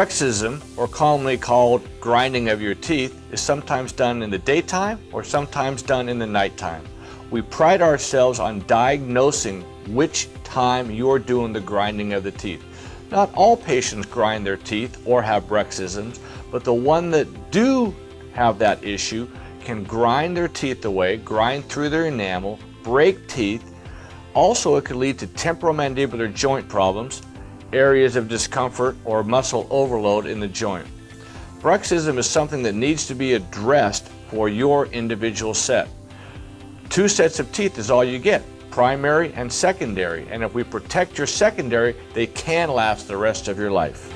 Bruxism, or commonly called grinding of your teeth, is sometimes done in the daytime or sometimes done in the nighttime. We pride ourselves on diagnosing which time you're doing the grinding of the teeth. Not all patients grind their teeth or have bruxisms, but the one that do have that issue can grind their teeth away, grind through their enamel, break teeth. Also, it could lead to temporomandibular joint problems, areas of discomfort, or muscle overload in the joint. Bruxism is something that needs to be addressed for your individual set. 2 sets of teeth is all you get, primary and secondary, and if we protect your secondary, they can last the rest of your life.